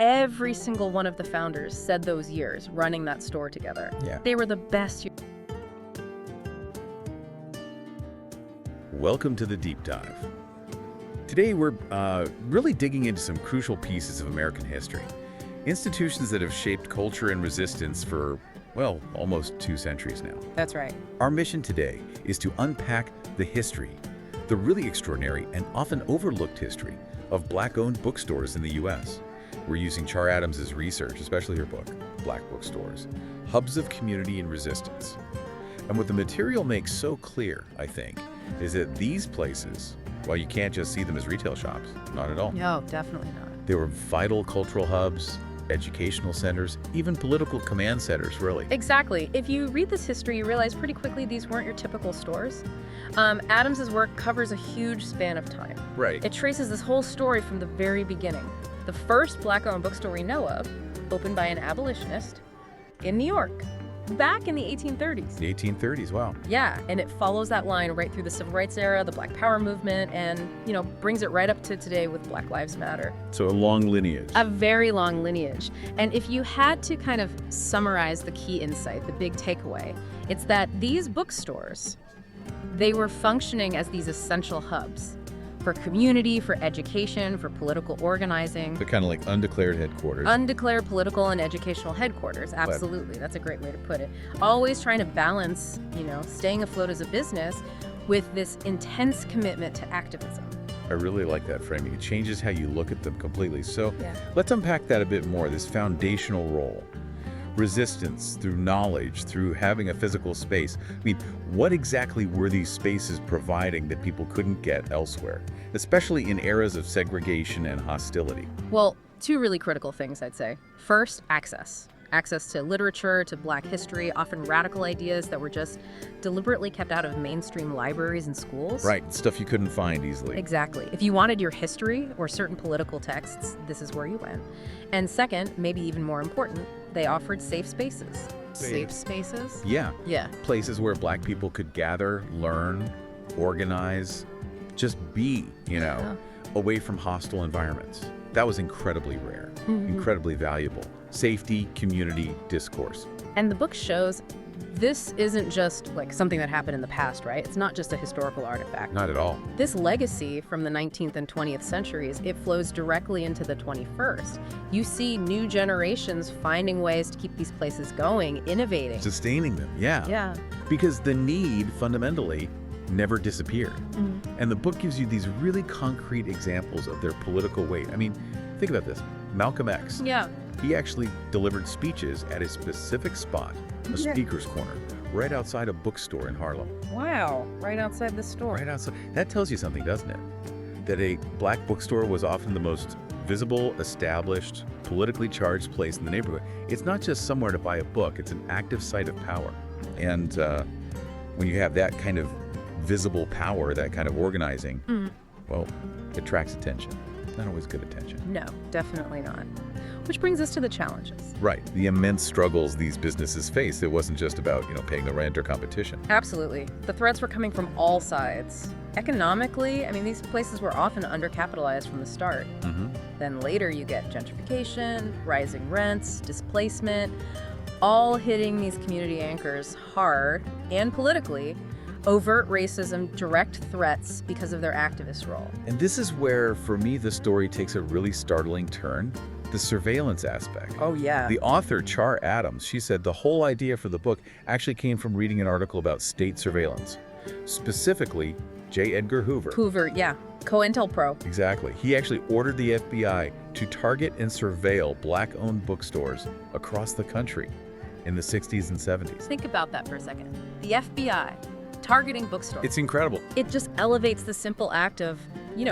Every single one of the founders said those years running that store together. Yeah. They were the best years. Welcome to the Deep Dive. Today we're really digging into some crucial pieces of American history. Institutions that have shaped culture and resistance for, well, almost 2 centuries now. That's right. Our mission today is to unpack the history, the really extraordinary and often overlooked history of Black-owned bookstores in the U.S. We're using Char Adams' research, especially her book, Black Bookstores, Hubs of Community and Resistance. And what the material makes so clear, I think, is that these places, while you can't just see them as retail shops, not at all. No, definitely not. They were vital cultural hubs, educational centers, even political command centers, really. Exactly. If you read this history, you realize pretty quickly these weren't your typical stores. Adams's work covers a huge span of time. Right. It traces this whole story from the very beginning. The first Black-owned bookstore we know of, opened by an abolitionist in New York, back in the 1830s. The 1830s, wow. Yeah, and it follows that line right through the Civil Rights era, the Black Power movement, and, brings it right up to today with Black Lives Matter. So a long lineage. A very long lineage. And if you had to kind of summarize the key insight, the big takeaway, it's that these bookstores, they were functioning as these essential hubs for community, for education, for political organizing. They're kind of like undeclared headquarters. Undeclared political and educational headquarters, absolutely. That's a great way to put it. Always trying to balance, staying afloat as a business with this intense commitment to activism. I really like that framing. It changes how you look at them completely. So Yeah. let's unpack that a bit more, this foundational role. Resistance through knowledge, through having a physical space. I mean, what exactly were these spaces providing that people couldn't get elsewhere, especially in eras of segregation and hostility? Well, 2 really critical things, I'd say. First, access. Access to literature, to Black history, often radical ideas that were just deliberately kept out of mainstream libraries and schools. Right, stuff you couldn't find easily. Exactly. If you wanted your history or certain political texts, this is where you went. And second, maybe even more important, they offered safe spaces. Safe spaces? Yeah. Yeah. Places where Black people could gather, learn, organize, just be, away from hostile environments. That was incredibly rare, incredibly valuable. Safety, community, discourse. And the book shows this isn't just like something that happened in the past, right? It's not just a historical artifact. Not at all. This legacy from the 19th and 20th centuries, it flows directly into the 21st. You see new generations finding ways to keep these places going, innovating. Sustaining them, yeah. Yeah. Because the need, fundamentally, never disappeared. And the book gives you these really concrete examples of their political weight. I mean, think about this. Malcolm X. Yeah. He actually delivered speeches at a specific spot, a speaker's corner, right outside a bookstore in Harlem. Wow. Right outside the store. Right outside. That tells you something, doesn't it? That a Black bookstore was often the most visible, established, politically charged place in the neighborhood. It's not just somewhere to buy a book. It's an active site of power. And when you have that kind of visible power, that kind of organizing, well, it attracts attention. Not always good attention. No, definitely not. Which brings us to the challenges. Right. The immense struggles these businesses face. It wasn't just about, paying the rent or competition. Absolutely. The threats were coming from all sides. Economically, these places were often undercapitalized from the start. Then later you get gentrification, rising rents, displacement, all hitting these community anchors hard and politically. Overt racism, direct threats because of their activist role. And this is where, for me, the story takes a really startling turn. The surveillance aspect. Oh, yeah. The author, Char Adams, she said the whole idea for the book actually came from reading an article about state surveillance. Specifically, J. Edgar Hoover. Hoover, yeah. COINTELPRO. Exactly. He actually ordered the FBI to target and surveil Black-owned bookstores across the country in the 60s and 70s. Think about that for a second. The FBI targeting bookstores. It's incredible. It just elevates the simple act of,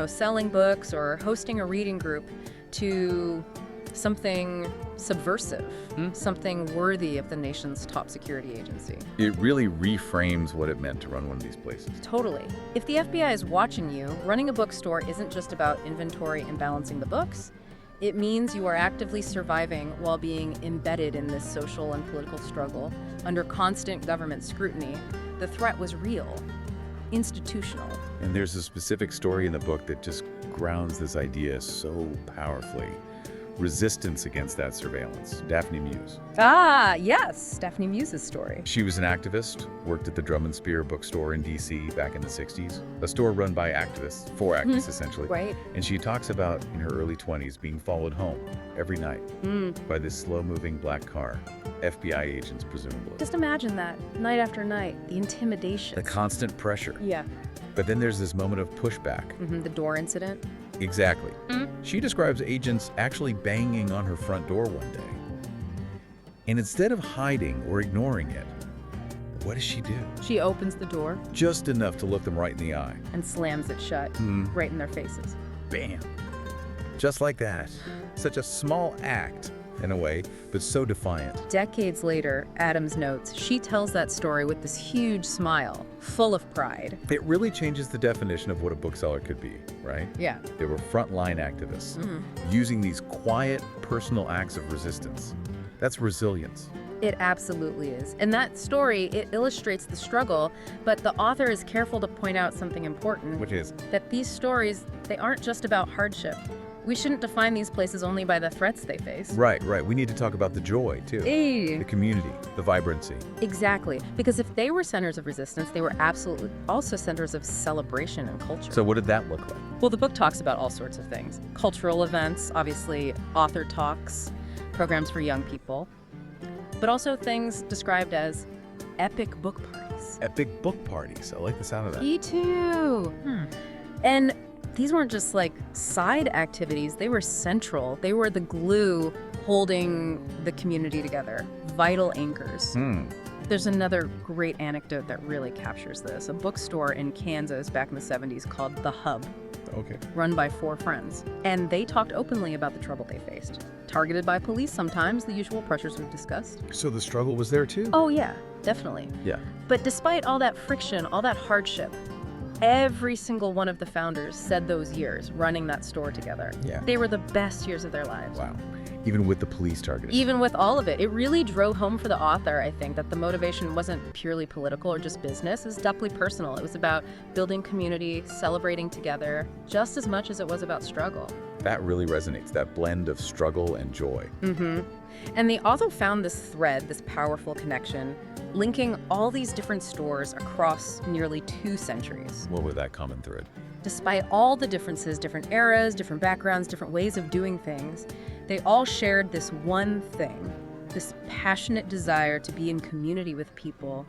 selling books or hosting a reading group to something subversive, something worthy of the nation's top security agency. It really reframes what it meant to run one of these places. Totally. If the FBI is watching you, running a bookstore isn't just about inventory and balancing the books. It means you are actively surviving while being embedded in this social and political struggle under constant government scrutiny. The threat was real, institutional. And there's a specific story in the book that just grounds this idea so powerfully. resistance against that surveillance, Daphne Muse. Ah, yes, Daphne Muse's story. She was an activist, worked at the Drum and Spear bookstore in D.C. back in the 60s, a store run by activists, for activists essentially. Right. And she talks about, in her early 20s, being followed home every night by this slow-moving black car, FBI agents presumably. Just imagine that, night after night, the intimidation. The constant pressure. Yeah. But then there's this moment of pushback. The door incident. Exactly. She describes agents actually banging on her front door one day. And instead of hiding or ignoring it, what does she do? She opens the door Just enough to look them right in the eye. and slams it shut, right in their faces. Bam. Just like that. Such a small act, in a way, but so defiant. Decades later, Adams notes, she tells that story with this huge smile, full of pride. It really changes the definition of what a bookseller could be, right? Yeah. They were frontline activists, using these quiet, personal acts of resistance. That's resilience. It absolutely is. And that story, it illustrates the struggle, but the author is careful to point out something important. Which is? That these stories, they aren't just about hardship. We shouldn't define these places only by the threats they face. Right. We need to talk about the joy, too. The community, the vibrancy. Exactly. Because if they were centers of resistance, they were absolutely also centers of celebration and culture. So what did that look like? Well, the book talks about all sorts of things. Cultural events, obviously, author talks, programs for young people, but also things described as epic book parties. Epic book parties. I like the sound of that. Me too. And these weren't just like side activities, they were central. They were the glue holding the community together, vital anchors. There's another great anecdote that really captures this. A bookstore in Kansas back in the 70s called The Hub, run by 4 friends. And they talked openly about the trouble they faced. Targeted by police sometimes, the usual pressures we've discussed. So the struggle was there, too? Oh yeah, definitely. Yeah. But despite all that friction, all that hardship, every single one of the founders said those years running that store together, they were the best years of their lives. Wow. Even with the police targeting. Even with all of it. It really drove home for the author, I think, that the motivation wasn't purely political or just business. It was deeply personal. It was about building community, celebrating together, just as much as it was about struggle. That really resonates, that blend of struggle and joy. And the author found this thread, this powerful connection, linking all these different stores across nearly 2 centuries. What was that common thread? Despite all the differences, different eras, different backgrounds, different ways of doing things, they all shared this one thing, this passionate desire to be in community with people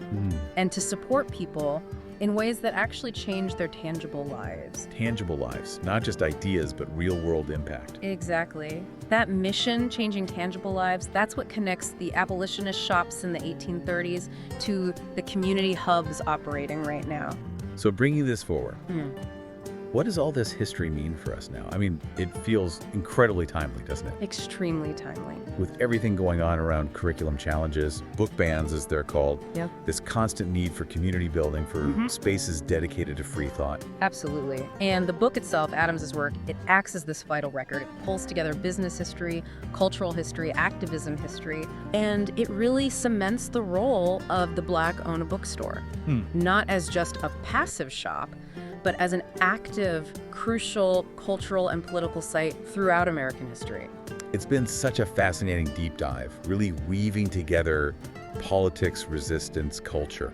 and to support people in ways that actually change their tangible lives. Tangible lives, not just ideas, but real-world impact. Exactly. That mission, changing tangible lives, that's what connects the abolitionist shops in the 1830s to the community hubs operating right now. So bringing this forward, what does all this history mean for us now? I mean, it feels incredibly timely, doesn't it? Extremely timely. With everything going on around curriculum challenges, book bans as they're called, this constant need for community building, for spaces dedicated to free thought. Absolutely. And the book itself, Adams's work, it acts as this vital record. It pulls together business history, cultural history, activism history, and it really cements the role of the Black-owned bookstore. Not as just a passive shop, but as an active, crucial cultural and political site throughout American history. It's been such a fascinating deep dive, really weaving together politics, resistance, culture.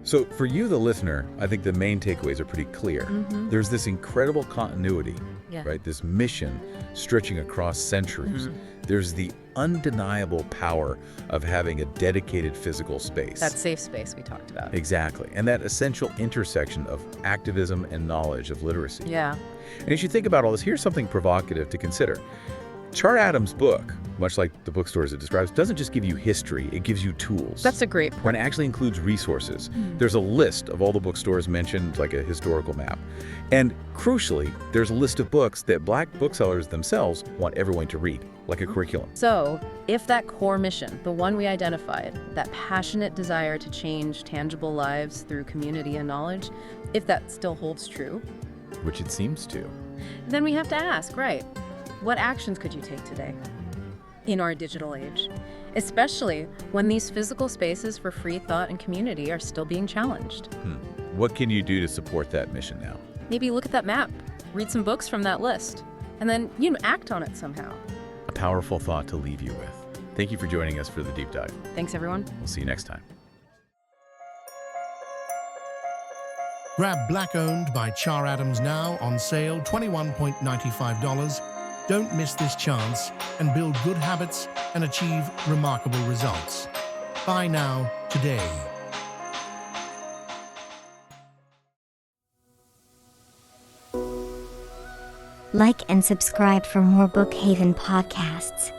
So for you, the listener, I think the main takeaways are pretty clear. There's this incredible continuity, right? This mission stretching across centuries. There's the undeniable power of having a dedicated physical space. That safe space we talked about. Exactly. And that essential intersection of activism and knowledge of literacy. Yeah. And as you think about all this, here's something provocative to consider. Char Adams' book, much like the bookstores it describes, doesn't just give you history, it gives you tools. That's a great point. And it actually includes resources. There's a list of all the bookstores mentioned, like a historical map. And crucially, there's a list of books that Black booksellers themselves want everyone to read, like a curriculum. So, if that core mission, the one we identified, that passionate desire to change tangible lives through community and knowledge, if that still holds true, Which it seems to. then we have to ask, right, what actions could you take today in our digital age? Especially when these physical spaces for free thought and community are still being challenged. What can you do to support that mission now? Maybe look at that map, read some books from that list, and then, act on it somehow. A powerful thought to leave you with. Thank you for joining us for the deep dive. Thanks, everyone. We'll see you next time. Grab Black Owned by Char Adams now on sale, $21.95. Don't miss this chance and build good habits and achieve remarkable results. Buy now, today. Like and subscribe for more Bookhaven podcasts.